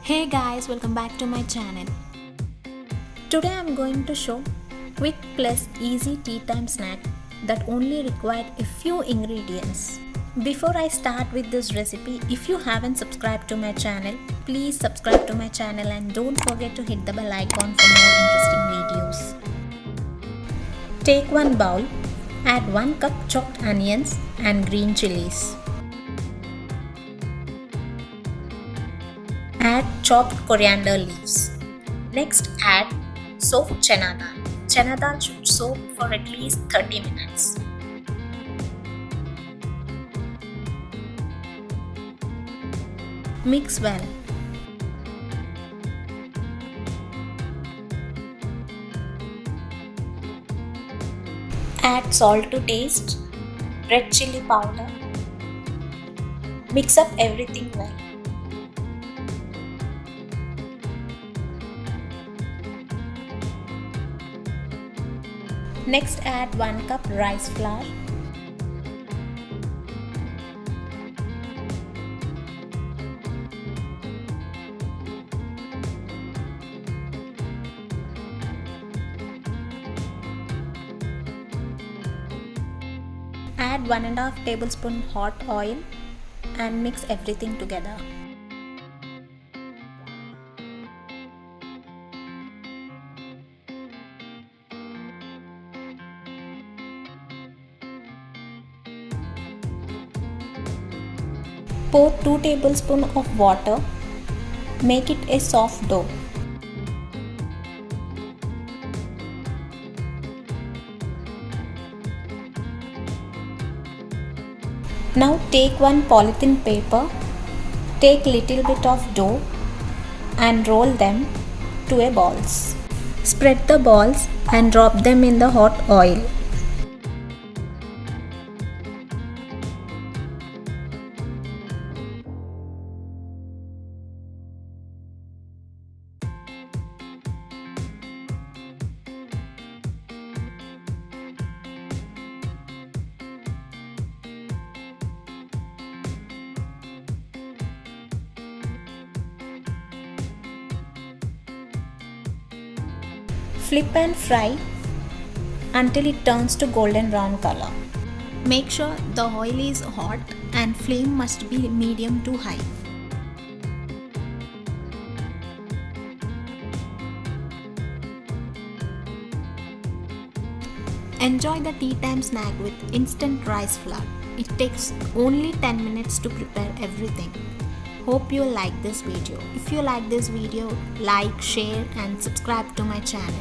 Hey guys, welcome back to my channel. Today I'm going to show quick plus easy tea time snack that only required a few ingredients. Before I start with this recipe, if you haven't subscribed to my channel, please subscribe to my channel and don't forget to hit the bell icon for more interesting videos. Take one bowl, add 1 cup chopped onions and green chillis. Add chopped coriander leaves. Next add soaked Channa Dal. Channa Dal should soak for at least 30 minutes. Mix well. Add salt to taste, red chilli powder. Mix up everything well. Next add 1 cup rice flour. Add 1.5 tablespoon hot oil and mix everything together. Pour 2 tablespoons of water. Make it a soft dough. Now take one polythene paper, take little bit of dough and roll them to a balls. Spread the balls and drop them in the hot oil. Flip and fry until it turns to golden brown color. Make sure the oil is hot and flame must be medium to high. Enjoy the tea time snack with instant rice flour. It takes only 10 minutes to prepare everything. Hope you like this video. If you like this video, like, share and subscribe to my channel.